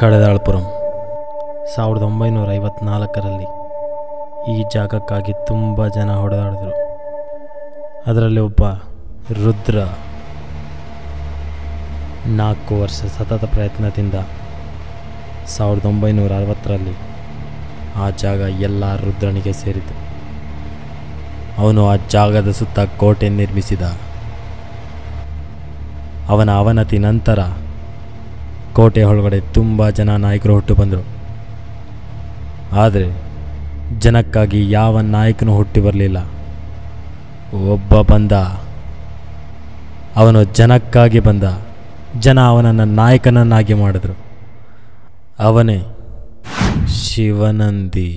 ಕಡದಾಳ್ಪುರಂ 1954ರಲ್ಲಿ ಈ ಜಾಗಕ್ಕಾಗಿ ತುಂಬ ಜನ ಹೊಡೆದಾಡಿದ್ರು. ಅದರಲ್ಲಿ ಒಬ್ಬ ರುದ್ರ 4 ವರ್ಷ ಸತತ ಪ್ರಯತ್ನದಿಂದ 1960ರಲ್ಲಿ ಆ ಜಾಗ ಎಲ್ಲ ರುದ್ರನಿಗೆ ಸೇರಿತು. ಅವನು ಆ ಜಾಗದ ಸುತ್ತ ಕೋಟೆ ನಿರ್ಮಿಸಿದ. ಅವನ ಅವನತಿ ನಂತರ ಕೋಟೆ ಒಳಗಡೆ ತುಂಬ ಜನ ನಾಯಕರು ಹುಟ್ಟು ಬಂದರು. ಆದರೆ ಜನಕ್ಕಾಗಿ ಯಾವ ನಾಯಕನೂ ಹುಟ್ಟಿ ಬರಲಿಲ್ಲ. ಒಬ್ಬ ಬಂದ, ಅವನು ಜನಕ್ಕಾಗಿ ಬಂದ. ಜನ ಅವನನ್ನು ನಾಯಕನನ್ನಾಗಿ ಮಾಡಿದ್ರು. ಅವನೇ ಶಿವನಂದಿ.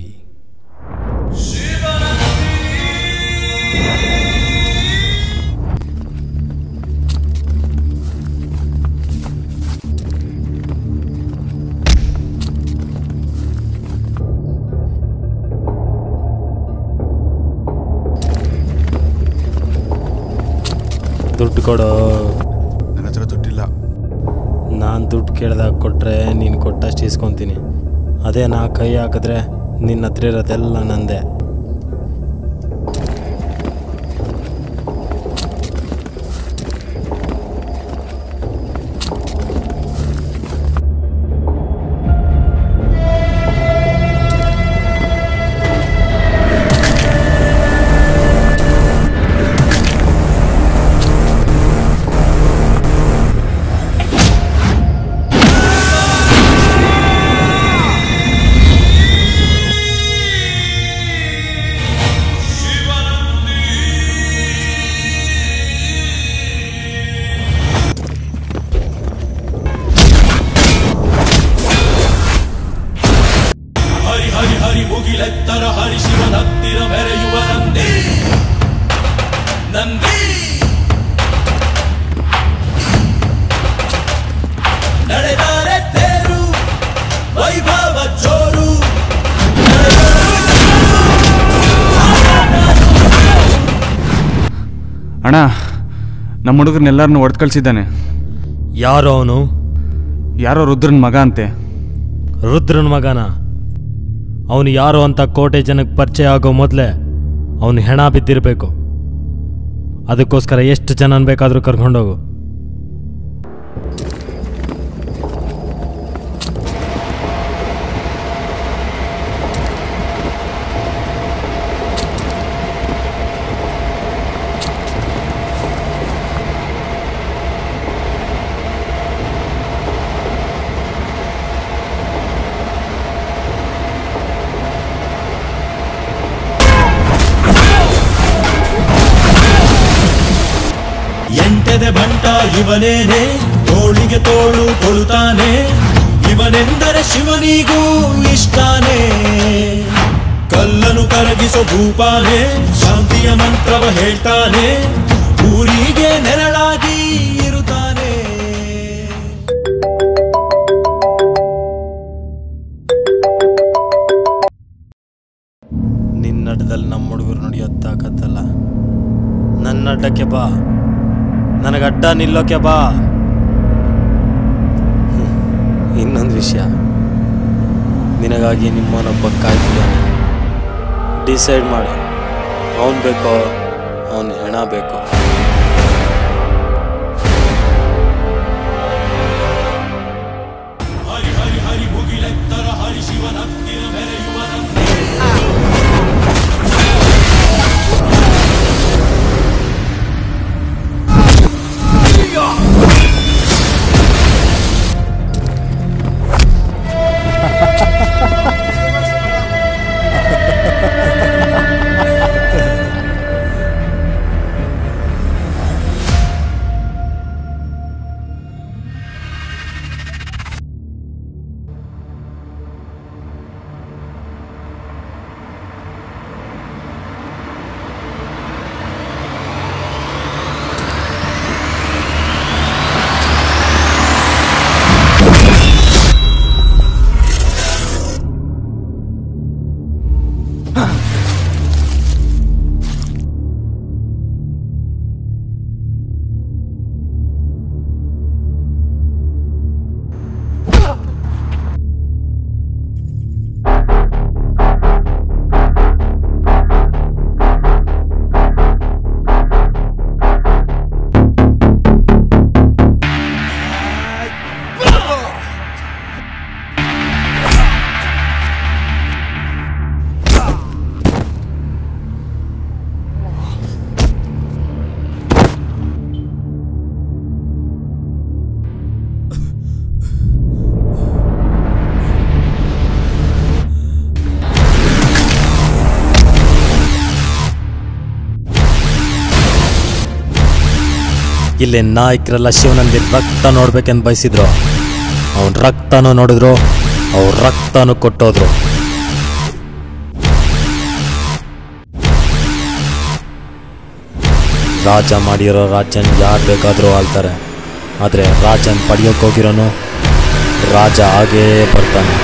ದುಡ್ಡು ಕೊಡೋ. ನನ್ನ ಹತ್ರ ದುಡ್ಡಿಲ್ಲ. ನಾನು ದುಡ್ಡು ಕೇಳ್ದಾಗ ಕೊಟ್ಟರೆ ನೀನು ಕೊಟ್ಟಷ್ಟು ಇಸ್ಕೊತೀನಿ. ಅದೇ ನಾ ಕೈ ಹಾಕಿದ್ರೆ ನಿನ್ನ ಹತ್ರ ಇರೋದೆಲ್ಲ ನಂದೆ. ಮುಗಿಲೆತ್ತರ ಹರಿ ಶಿವನತ್ತಿರ ಮೆರೆಯುವ ನಂದಿ ನಂದಿ ನಡೆದಾರೆ ತೇರು ವೈಭವ ಜೋರು. ಅಣ್ಣ, ನಮ್ಮ ಹುಡುಗರನ್ನೆಲ್ಲರನ್ನು ಹೊಡೆದು ಕಳಿಸಿದ್ದಾನೆ. ಯಾರೋ ಅವನು? ಯಾರೋ ರುದ್ರನ ಮಗ ಅಂತೆ. ರುದ್ರನ ಮಗನ? ಅವನು ಯಾರು ಅಂತ ಕೋಟೆ ಜನಕ್ಕೆ ಪರಿಚಯ ಆಗೋ ಮೊದಲೇ ಅವನು ಹೆಣ ಬಿದ್ದಿರಬೇಕು. ಅದಕ್ಕೋಸ್ಕರ ಎಷ್ಟು ಜನ ಬೇಕಾದರೂ ಕರ್ಕೊಂಡೋಗು. ಎಂಟೆದೆ ಬಂಟ ಇವನೇನೆ, ತೋಳಿಗೆ ತೋಳು ಕೊಡುತ್ತಾನೆ. ಇವನೆಂದರೆ ಶಿವನಿಗೂ ಇಷ್ಟಾನೆ. ಕಲ್ಲನು ಕರಗಿಸೋ ಭೂಪಾನೆ, ಶಾಂತಿಯ ಮಂತ್ರವ ಹೇಳ್ತಾನೆ. ಊರಿಗೆ ನೆರಳಾಗಿ ಇರುತ್ತಾನೆ. ನಿನ್ನಡ್ಡದಲ್ಲಿ ನಮ್ಮ ಹುಡುಗರು ನಡೆಯೋತ್ತಾಗತ್ತಲ್ಲ. ನನ್ನ ಅಡ್ಡಕ್ಕೆ ಬಾ, ನನಗಡ್ಡ ನಿಲ್ಲೋಕೆ ಬಾ. ಇನ್ನೊಂದು ವಿಷಯ, ನಿನಗಾಗಿ ನಿಮ್ಮನೊಬ್ಬ ಕಾಯ್ತಿದ್ದಾನೆ. ಡಿಸೈಡ್ ಮಾಡು, ಅವನು ಬೇಕೋ ಅವನು ಹೆಣ ಬೇಕೋ. ಹರಿ ಹರಿ ಹರಿ ಮುಗಿಲೆತ್ತರ ಹರಿ ಶಿವನತ್ತಿರ ಮೆರೆಯುವ ನಂದಿ. ಇಲ್ಲಿ ನಾಯಕರೆಲ್ಲ ಶಿವನಲ್ಲಿ ರಕ್ತ ನೋಡ್ಬೇಕೆಂದು ಬಯಸಿದ್ರು. ಅವನ ರಕ್ತನೂ ನೋಡಿದ್ರು, ಅವ್ರ ರಕ್ತನೂ ಕೊಟ್ಟೋದ್ರು. ರಾಜ ಮಾಡಿರೋ ರಾಜನ್ ಯಾರು ಬೇಕಾದರೂ ಆಳ್ತಾರೆ, ಆದರೆ ರಾಜನ್ ಪಡೆಯೋಕ್ಕೋಗಿರೋನು ರಾಜ ಆಗೇ ಬರ್ತಾನೆ.